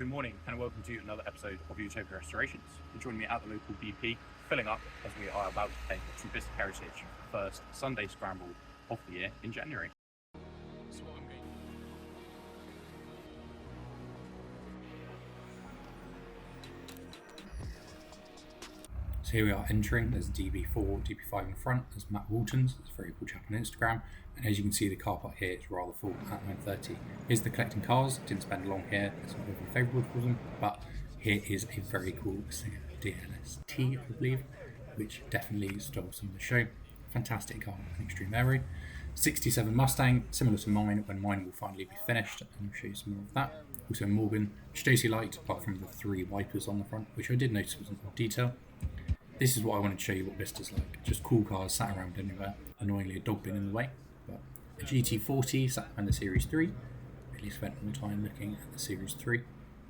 Good morning and welcome to another episode of Utopia Restorations. You're joining me at the local BP, filling up as we are about to take to Bicester Heritage first Sunday Scramble of the year in January. So here we are entering, there's DB4, DB5 in front, there's Matt Waltons, there's a very cool chap on Instagram, and as you can see the car park here is rather full at 9:30. Here's the collecting cars, didn't spend long here, it's not overly favourable for them, but here is a very cool DLST, I believe, which definitely stole some of the show. Fantastic car, an extreme aero. 67 Mustang, similar to mine when mine will finally be finished, and I'll show you some more of that. Also Morgan, which Stacey liked, apart from the 3 wipers on the front, which I did notice wasn't more detail. This is what I wanted to show you what Bicester's like. Just cool cars sat around anywhere. Annoyingly, a dog bin in the way. But a GT40 sat behind the Series 3. Really spent more time looking at the Series 3,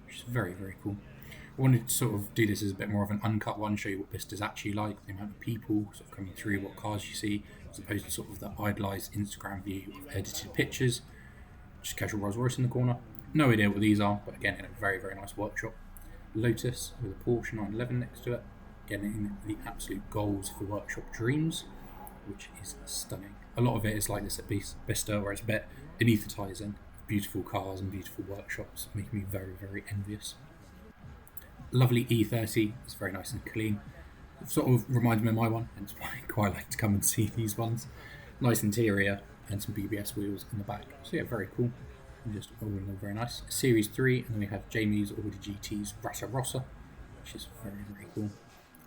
which is very, very cool. I wanted to sort of do this as a bit more of an uncut one, show you what Bicester's actually like, the amount of people sort of coming through, what cars you see, as opposed to sort of the idolised Instagram view of edited pictures. Just casual Rolls Royce in the corner. No idea what these are, but again, in a very, very nice workshop. Lotus with a Porsche 911 next to it. Getting the absolute goals for workshop dreams, which is stunning. A lot of it is like this at Bicester, where it's a bit anaesthetising. Beautiful cars and beautiful workshops, making me very, very envious. Lovely E30, it's very nice and clean. It sort of reminds me of my one, and it's why I quite like to come and see these ones. Nice interior and some BBS wheels in the back. So yeah, very cool. And just all in all very nice. Series 3, and then we have Jamie's Audi GT's Rasa Rossa, which is very, very cool.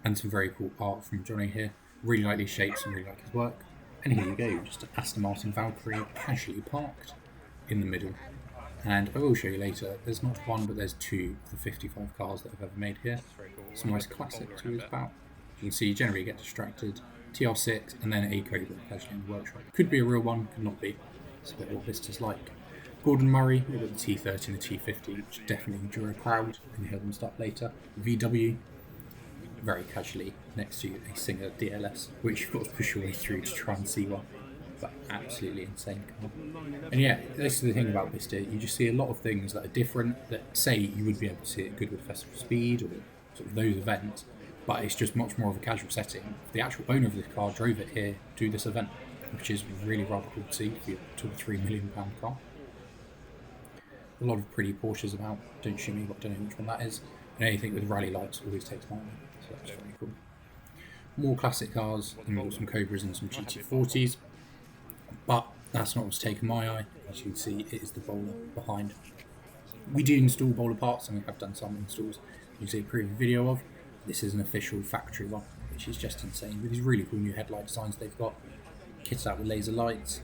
And some very cool art from Johnny here. Really like these shapes and really like his work. And here you go, just an Aston Martin Valkyrie casually parked in the middle. And I will show you later, there's not one but there's 2 of the 55 cars that I've ever made here. Some nice classics to use about. You can see you generally get distracted. TR6 and then a Cobra casually in the workshop. Could be a real one, could not be. It's a bit what Bicester's like. Gordon Murray, we've got the T30 and the T50, which definitely drew a crowd, and you hear them start later. VW, very casually next to a Singer DLS, which you've got to push your way through to try and see one. But absolutely insane car. And yeah, this is the thing about Bicester, you just see a lot of things that are different, that say you would be able to see at Goodwood Festival Speed or sort of those events, but it's just much more of a casual setting. The actual owner of this car drove it here to this event, which is really rather cool to see for your £2 million car. A lot of pretty Porsches about, don't shoot me, but I don't know which one that is. And anything with rally lights always takes my eye. So that's very cool. More classic cars, and we've got some Cobras and some GT40s, but that's not what's taken my eye. As you can see, it is the bowler behind. We do install bowler parts, and we have done some installs. You can see a previous video of. This is an official factory one, which is just insane, with these really cool new headlight designs they've got. Kitted out with laser lights,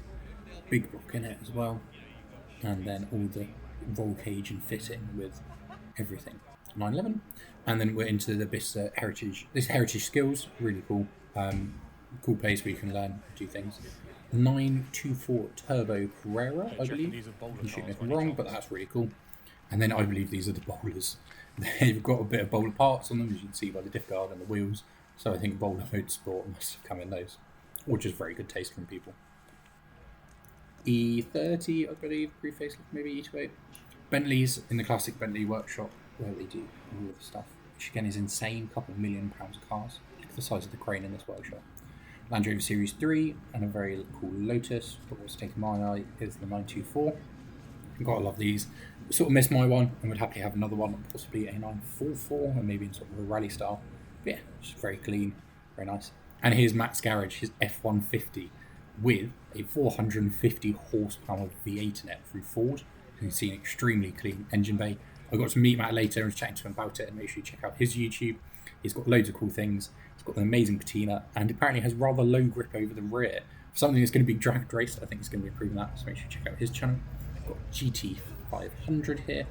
big block in it as well, and then all the roll cage and fitting with everything. 911, and then we're into the Bicester Heritage. This Heritage Skills, really cool. Cool place where you can learn to do things. 924 Turbo Carrera, I believe. You can shoot me if I'm wrong, but that's really cool. And then I believe these are the bowlers. They've got a bit of bowler parts on them, as you can see by the diff guard and the wheels. So I think Bowler Motorsport must have come in those, or just very good taste from people. E30, I believe, pre-facelift, maybe E28. Bentley's in the classic Bentley workshop, where they do all of the stuff, which again is insane, couple of £1 million of cars. Look at the size of the crane in this workshop. Land Rover Series 3 and a very cool Lotus, but what's taken my eye is the 924. I've got to love these. Sort of missed my one and would happily have another one, possibly a 944, and maybe in sort of a rally style. But yeah, just very clean, very nice. And here's Matt's garage, his F-150 with a 450 horsepower V8 in it from Ford. You can see an extremely clean engine bay. I got to meet Matt later and was chatting to him about it, and make sure you check out his YouTube. He's got loads of cool things. He's got an amazing patina, and apparently has rather low grip over the rear. For something that's going to be drag raced, I think it's going to be improving that, so make sure you check out his channel. I've got GT500 here.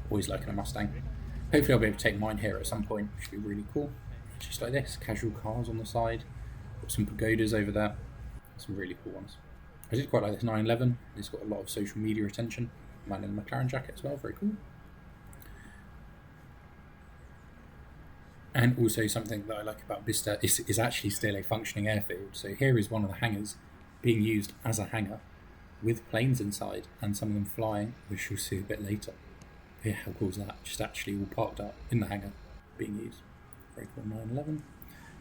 Always liking a Mustang. Hopefully I'll be able to take mine here at some point, which would be really cool. Just like this, casual cars on the side. Got some pagodas over there. Some really cool ones. I did quite like this 911. It's got a lot of social media attention. Man in the McLaren jacket as well, very cool. And also something that I like about Bicester is actually still a functioning airfield. So here is one of the hangars being used as a hangar with planes inside and some of them flying, which you'll see a bit later. Yeah, how cool is that? Just actually all parked up in the hangar, being used. Very cool 911.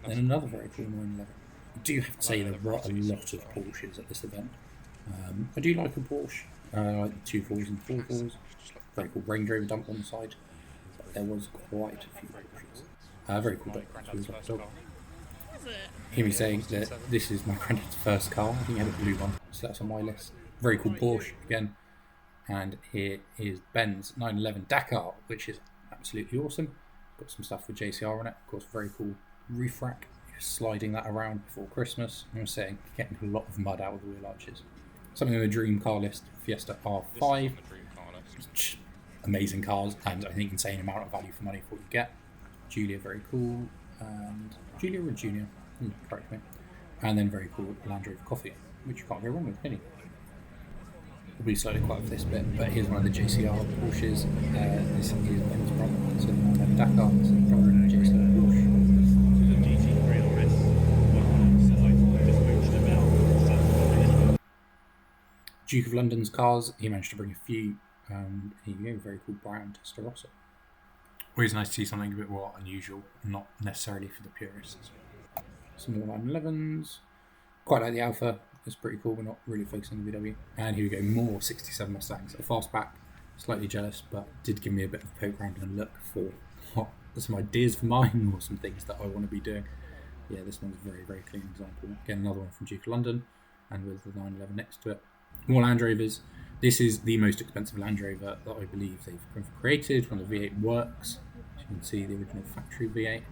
Then another very cool 911. I do have to say there were a lot of Porsches at this event. I do like a Porsche. I like the 2.4s and 4.4s. Very cool Range Rover dump on the side. But there was quite a few Porsches. Very cool dog. Hear me saying that this is my granddad's first car. I think he had a blue one, so that's on my list. Very cool Porsche again. And here is Ben's 911 Dakar, which is absolutely awesome. Got some stuff with JCR on it. Of course, very cool roof rack. Sliding that around before Christmas. I'm saying getting a lot of mud out of the wheel arches. Something on the dream car list, Fiesta R5. Amazing cars, and I think insane amount of value for money for what you get. Julia, very cool. And Julia or Junior? Correct me. And then very cool Land Rover Coffee, which you can't go wrong with, can you? We'll be slightly quiet for this bit, but here's one of the JCR Porsches. This is Ben's brother, so the Dakar, so the brother in the JCR Porsche. Duke of London's cars, he managed to bring a few, and here you go, very cool brown Testarossa. Always nice to see something a bit more unusual, not necessarily for the purists. Some more 911s. Quite like the Alpha, it's pretty cool, we're not really focusing on the VW. And here we go, more 67 Mustangs. A fastback, slightly jealous, but did give me a bit of a poke around and look for some ideas for mine or some things that I want to be doing. Yeah, this one's a very, very clean example. Again, another one from Duke of London, and with the 911 next to it. More Land Rovers. This is the most expensive Land Rover that I believe they've created when the V8 works. As you can see, the original factory V8.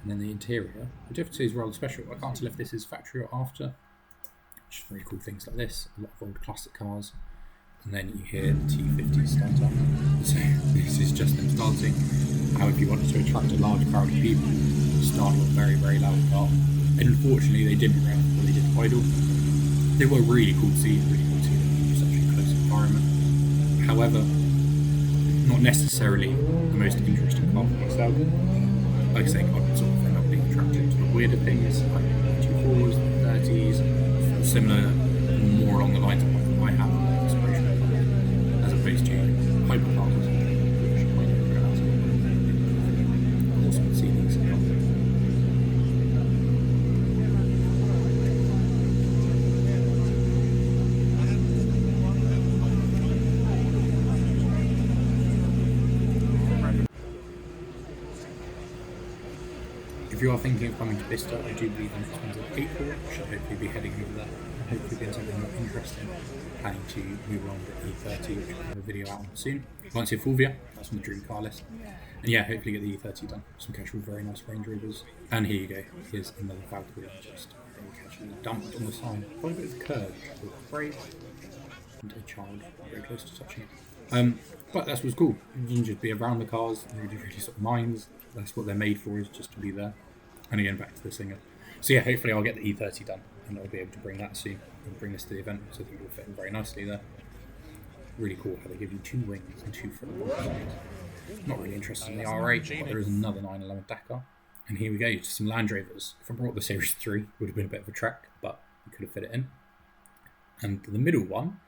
And then the interior, I do have to say, is rather special. I can't tell if this is factory or after. Just very cool things like this. A lot of old classic cars. And then you hear the T50 start up. So this is just them starting. How if you wanted to attract a large crowd of people, start with a very, very loud car. And unfortunately, they didn't rev when they did idle. They were really cool to see, in such a close environment. However, not necessarily the most interesting car for myself. Like I say, I would sort of end up being attracted to the weirder things, like the 2.4s, the 30s, similar, more along the lines of what I have inspirational cars, as opposed to hypercars, which I don't pronounce it. Also can see these. If you are thinking of coming to Bicester, I do believe in April, should hopefully be heading over there and hopefully be something more interesting. Planning to move along to E30, which we'll have a video out on soon. Once you're Fulvia, that's on the dream car list. And yeah, hopefully get the E30 done. Some casual, very nice Range Rovers. And here you go, here's another Valkyrie, just very casually dumped on the side. Quite a bit of curve, with a brake and a child very close to touching it. But that's what's cool. You can just be around the cars, really, really sort of minds. That's what they're made for, is just to be there. And again, back to the singer. So yeah, hopefully I'll get the E30 done, and I'll be able to bring that soon, and bring this to the event, so I think it'll fit in very nicely there. Really cool how they give you 2 wings and 2 front wheels. Not really interested in the R8, but there is another 911 Dakar. And here we go, just some Land Rovers. If I brought the Series 3, it would have been a bit of a trek, but we could have fit it in. And the middle one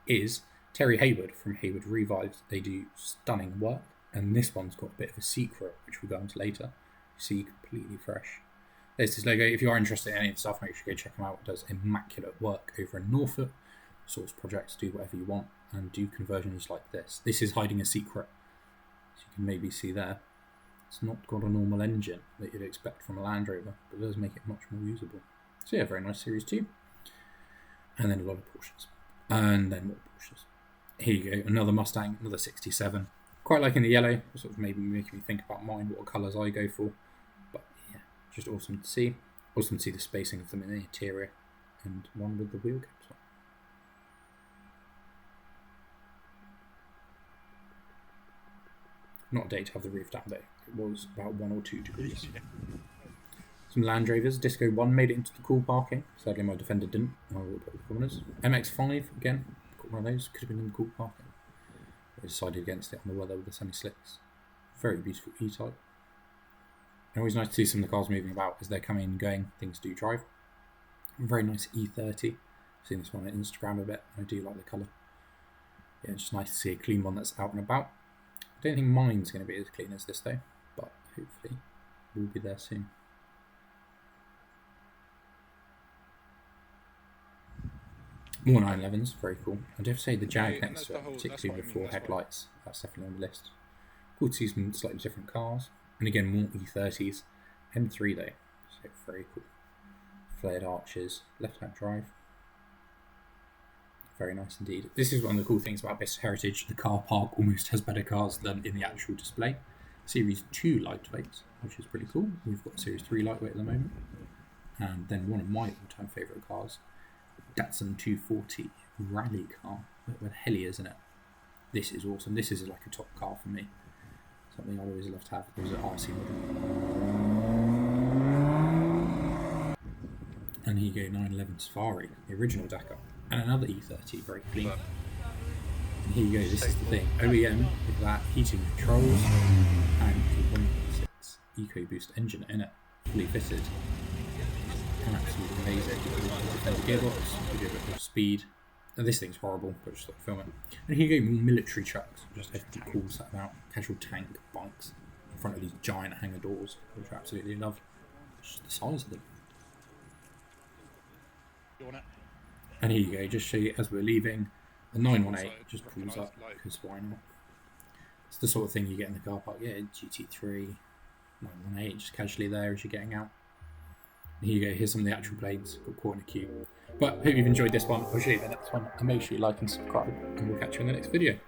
is Terry Hayward from Hayward Revives. They do stunning work, and this one's got a bit of a secret, which we'll go into later. See, completely fresh. There's this logo. If you are interested in any of the stuff, make sure you go check them out. It does immaculate work over in Norfolk. Source projects, do whatever you want, and do conversions like this. This is hiding a secret, as you can maybe see there. It's not got a normal engine that you'd expect from a Land Rover, but it does make it much more usable. So yeah, very nice Series 2. And then a lot of Porsches. And then more Porsches. Here you go, another Mustang, another 67. Quite liking the yellow, sort of maybe making me think about mine, what colours I go for. But yeah, just awesome to see. Awesome to see the spacing of them in the interior, and one with the wheel caps on. Not a day to have the roof down though. It was about 1 or 2 degrees. Some Land Rovers. Disco 1 made it into the cool parking. Sadly my Defender didn't. I will put the corners. MX-5 again. Got one of those. Could have been in the cool parking. I decided against it on the weather with the semi-slicks. Very beautiful E-Type. And always nice to see some of the cars moving about as they're coming and going. Things do drive. Very nice E30. I've seen this one on Instagram a bit. I do like the colour. Yeah, it's just nice to see a clean one that's out and about. don't think mine's going to be as clean as this though, but hopefully we'll be there soon. More 911s, very cool. I do have to say the Jag next to it, particularly with 4 headlights, that's definitely on the list. Cool to see some slightly different cars. And again, more E30s. M3 though, so very cool. Flared arches, left-hand drive. Very nice indeed. This is one of the cool things about Bicester Heritage. The car park almost has better cars than in the actual display. Series 2 lightweights, which is pretty cool. We've got Series 3 lightweight at the moment. And then one of my all-time favourite cars, Datsun 240 rally car with helias in it. This is awesome. This is like a top car for me. Something I'd always love to have. It was an RC model. And here you go, 911 Safari, the original Dakar. And another E30, very clean. And here you go, this is the thing. OEM with that heating controls and a 1.6 EcoBoost engine in it, fully fitted. Absolutely amazing. The gearbox, you do a bit more speed. And this thing's horrible, but just like film it. And here you go, more military trucks. Just everything cool set about. Casual tank bikes in front of these giant hangar doors, which I absolutely love. Just the size of them. And here you go, just show you as we're leaving, the 918 just pulls up, because why not? It's the sort of thing you get in the car park. Yeah, GT3, 918, just casually there as you're getting out. And here you go, here's some of the actual planes, got caught in a queue. But hope you've enjoyed this one. I'll show you the next one, and make sure you like and subscribe, and we'll catch you in the next video.